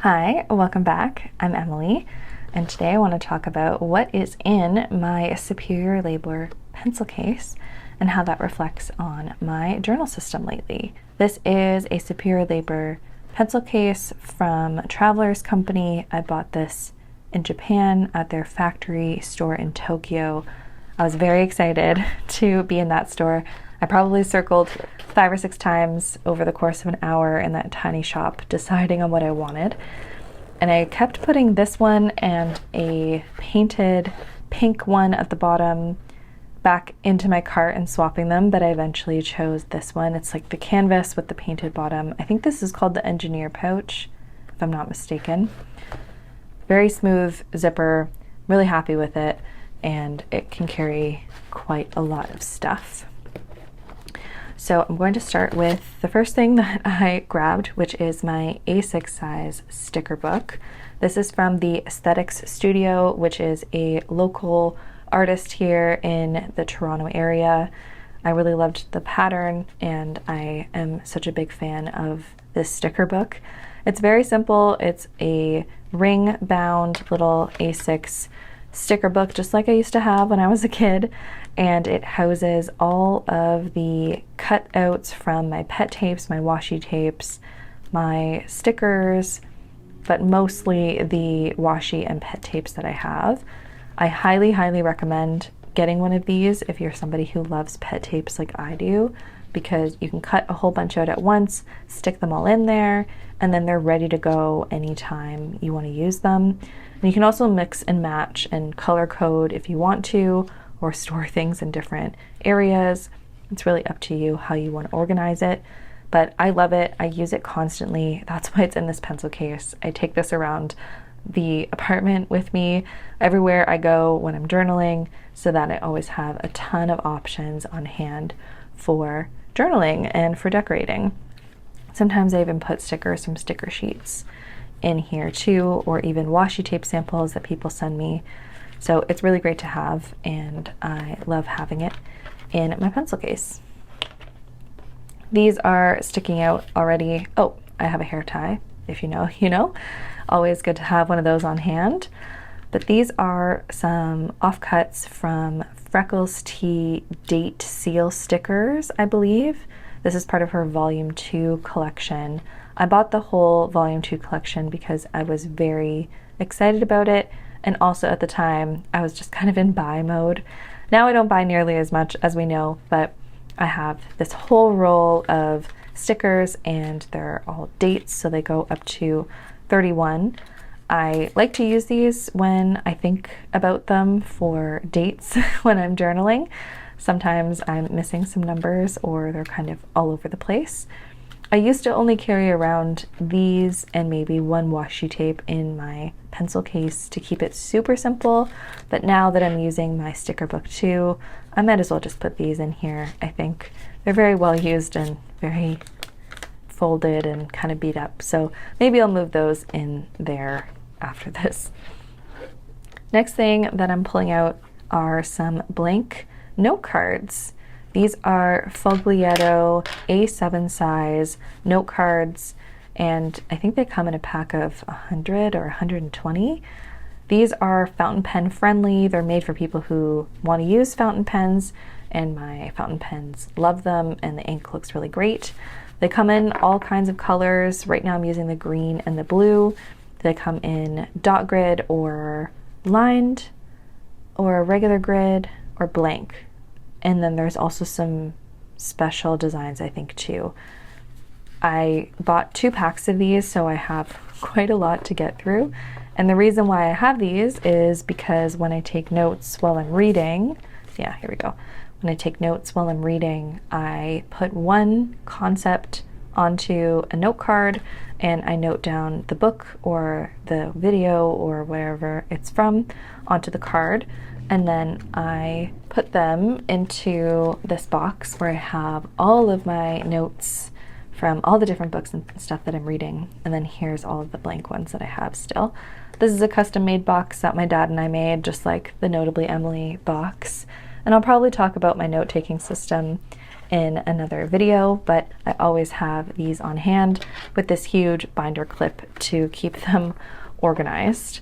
Hi, welcome back. I'm Emily, and today I want to talk about what is in my Superior Labeler pencil case and how that reflects on my journal system lately. This is a Superior Labeler pencil case from Traveler's Company. I bought this in Japan at their factory store in Tokyo. I was very excited to be in that store. I probably circled 5 or 6 times over the course of an hour in that tiny shop deciding on what I wanted. And I kept putting this one and a painted pink one at the bottom back into my cart and swapping them, but I eventually chose this one. It's like the canvas with the painted bottom. I think this is called the Engineer Pouch, if I'm not mistaken. Very smooth zipper, really happy with it, and it can carry quite a lot of stuff. So I'm going to start with the first thing that I grabbed, which is my A6 size sticker book. This is from the Aesthetics Studio, which is a local artist here in the Toronto area. I really loved the pattern, and I am such a big fan of this sticker book. It's very simple. It's a ring-bound little A6 sticker book, just like I used to have when I was a kid, and it houses all of the cutouts from my pet tapes, my washi tapes, my stickers, but mostly the washi and pet tapes that I have. I highly recommend getting one of these if you're somebody who loves pet tapes like I do, because you can cut a whole bunch out at once, stick them all in there, and then they're ready to go anytime you want to use them. And you can also mix and match and color code if you want to, or store things in different areas. It's really up to you how you want to organize it, but I love it. I use it constantly. That's why it's in this pencil case. I take this around the apartment with me everywhere I go when I'm journaling, so that I always have a ton of options on hand for journaling and for decorating. Sometimes I even put stickers from sticker sheets in here too, or even washi tape samples that people send me. So it's really great to have, and I love having it in my pencil case. These are sticking out already. Oh, I have a hair tie. If you know, you know. Always good to have one of those on hand. But these are some offcuts from Freckles Tea date seal stickers, I believe. This is part of her Volume 2 collection. I bought the whole Volume 2 collection because I was very excited about it, and also at the time I was just kind of in buy mode. Now I don't buy nearly as much, as we know, but I have this whole roll of stickers, and they're all dates, so they go up to 31. I like to use these when I think about them for dates when I'm journaling. Sometimes I'm missing some numbers, or they're kind of all over the place. I used to only carry around these and maybe one washi tape in my pencil case to keep it super simple, but now that I'm using my sticker book too, I might as well just put these in here. I think they're very well used and very folded and kind of beat up, so maybe I'll move those in there after this. Next thing that I'm pulling out are some blank note cards. These are Foglietto A7 size note cards, and I think they come in a pack of 100 or 120. These are fountain pen friendly. They're made for people who want to use fountain pens, and my fountain pens love them, and the ink looks really great. They come in all kinds of colors. Right now I'm using the green and the blue. They come in dot grid or lined or regular grid or blank. And then there's also some special designs, I think, too. I bought 2 packs of these, so I have quite a lot to get through. And the reason why I have these is because when I take notes while I'm reading, yeah, here we go. When I take notes while I'm reading, I put one concept onto a note card, and I note down the book or the video or wherever it's from onto the card. And then I put them into this box where I have all of my notes from all the different books and stuff that I'm reading. And then here's all of the blank ones that I have still. This is a custom made box that my dad and I made, just like the Notably Emily box. And I'll probably talk about my note-taking system in another video, but I always have these on hand with this huge binder clip to keep them organized.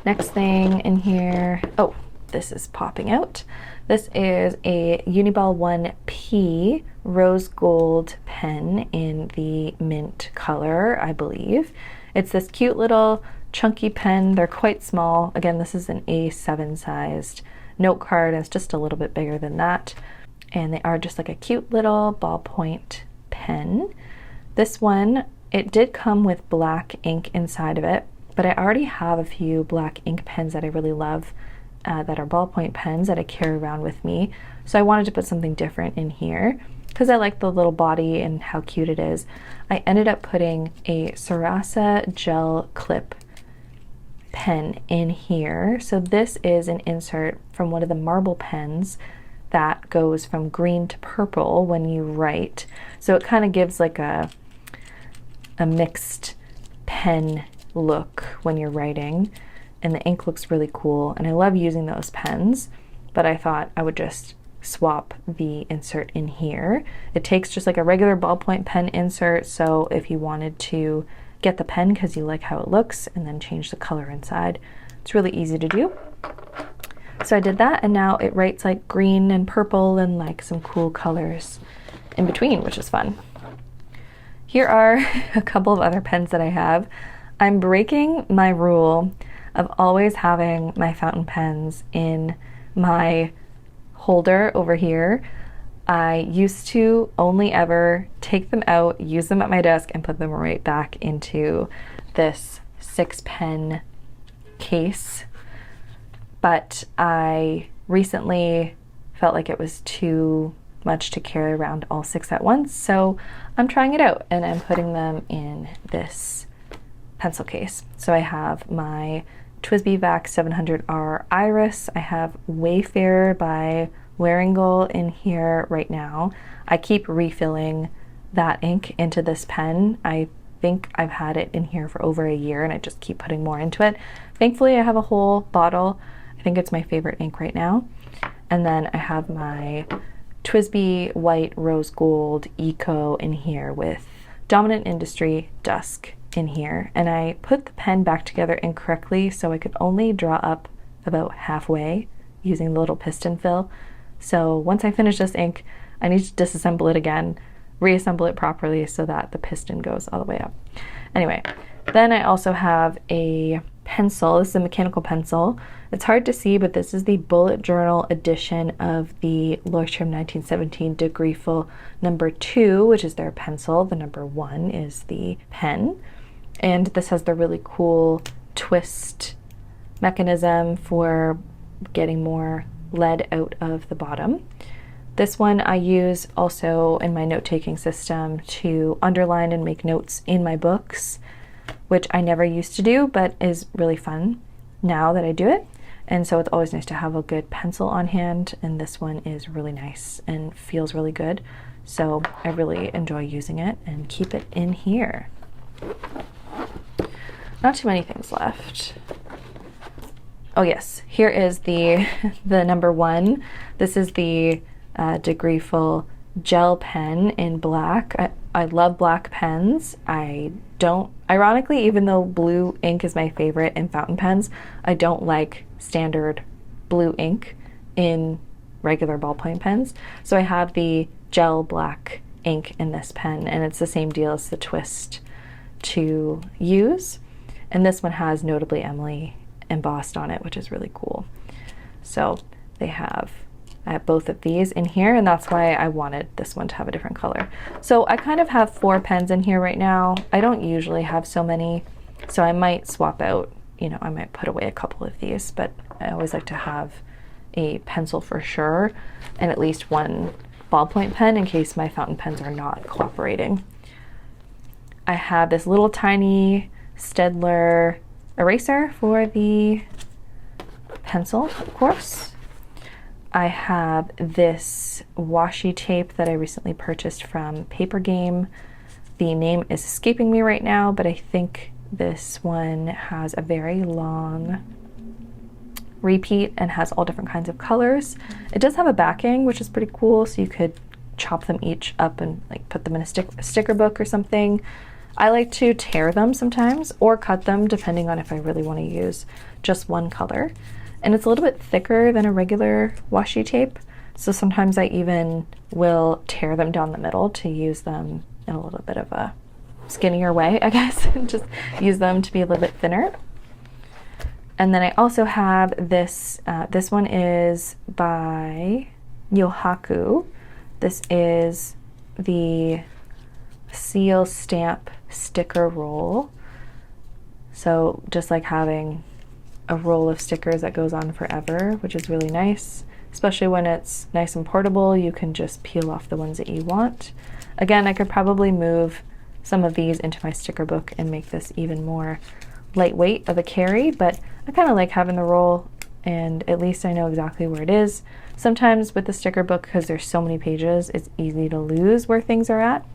Next thing in here, oh, this is popping out. This is a Uniball 1P rose gold pen in the mint color, I believe. It's this cute little chunky pen. They're quite small. Again, this is an A7 sized note card. It's just a little bit bigger than that. And they are just like a cute little ballpoint pen. This one, it did come with black ink inside of it, but I already have a few black ink pens that I really love that are ballpoint pens that I carry around with me. So I wanted to put something different in here because I like the little body and how cute it is. I ended up putting a Sarasa gel clip pen in here. So this is an insert from one of the marble pens that goes from green to purple when you write. So it kind of gives like a mixed pen look when you're writing, and the ink looks really cool, and I love using those pens, but I thought I would just swap the insert in here. It takes just like a regular ballpoint pen insert, so if you wanted to get the pen because you like how it looks and then change the color inside, it's really easy to do. So I did that, and now it writes like green and purple and like some cool colors in between, which is fun. Here are a couple of other pens that I have. I'm breaking my rule of always having my fountain pens in my holder over here. I used to only ever take them out, use them at my desk, and put them right back into this 6-pen case. But I recently felt like it was too much to carry around all 6 at once, so I'm trying it out and I'm putting them in this pencil case. So I have my TWSBI VAC 700R Iris. I have Wayfarer by Waringal in here right now. I keep refilling that ink into this pen. I think I've had it in here for over a year and I just keep putting more into it. Thankfully, I have a whole bottle. I think it's my favorite ink right now. And then I have my TWSBI White Rose Gold Eco in here with Dominant Industry Dusk in here, and I put the pen back together incorrectly, so I could only draw up about halfway using the little piston fill. So once I finish this ink, I need to disassemble it again, reassemble it properly so that the piston goes all the way up. Anyway, then I also have a pencil. This is a mechanical pencil. It's hard to see, but this is the bullet journal edition of the Leuchtturm 1917 De Griffel number 2, which is their pencil. The number 1 is the pen. And this has the really cool twist mechanism for getting more lead out of the bottom. This one I use also in my note-taking system to underline and make notes in my books, which I never used to do, but is really fun now that I do it. And so it's always nice to have a good pencil on hand, and this one is really nice and feels really good. So I really enjoy using it and keep it in here. Not too many things left. Oh yes, here is the number 1. This is the De Griffel gel pen in black. I love black pens. Ironically, even though blue ink is my favorite in fountain pens, I don't like standard blue ink in regular ballpoint pens. So I have the gel black ink in this pen, and it's the same deal as the twist to use. And this one has Notably Emily embossed on it, which is really cool. So I have both of these in here, and that's why I wanted this one to have a different color. So I kind of have 4 pens in here right now. I don't usually have so many, so I might swap out, I might put away a couple of these, but I always like to have a pencil for sure, and at least one ballpoint pen in case my fountain pens are not cooperating. I have this little tiny Staedtler eraser for the pencil, of course. I have this washi tape that I recently purchased from Paper Game. The name is escaping me right now, but I think this one has a very long repeat and has all different kinds of colors. It does have a backing, which is pretty cool, so you could chop them each up and like put them in a sticker book or something. I like to tear them sometimes or cut them depending on if I really want to use just one color. And it's a little bit thicker than a regular washi tape, so sometimes I even will tear them down the middle to use them in a little bit of a skinnier way, I guess, and just use them to be a little bit thinner. And then I also have this, this one is by Yohaku. This is the seal stamp sticker roll. So just like having a roll of stickers that goes on forever, which is really nice, especially when it's nice and portable. You can just peel off the ones that you want. Again, I could probably move some of these into my sticker book and make this even more lightweight of a carry, but I kind of like having the roll, and at least I know exactly where it is. Sometimes with the sticker book, because there's so many pages, it's easy to lose where things are at,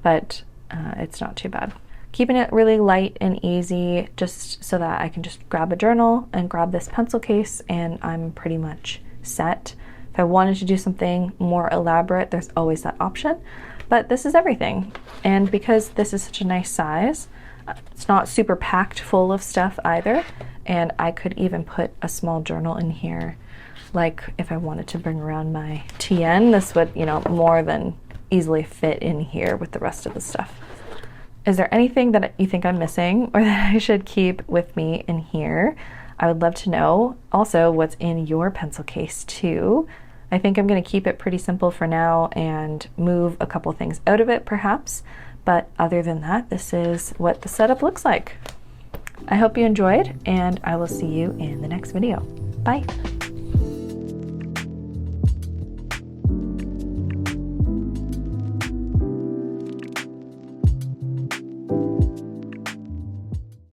but it's not too bad. Keeping it really light and easy, just so that I can just grab a journal and grab this pencil case and I'm pretty much set. If I wanted to do something more elaborate, there's always that option, but this is everything. And because this is such a nice size, it's not super packed full of stuff either, and I could even put a small journal in here. Like if I wanted to bring around my TN, this would, you know, more than easily fit in here with the rest of the stuff. Is there anything that you think I'm missing or that I should keep with me in here? I would love to know. Also, what's in your pencil case too. I think I'm going to keep it pretty simple for now and move a couple things out of it perhaps. But other than that, this is what the setup looks like. I hope you enjoyed, and I will see you in the next video. Bye.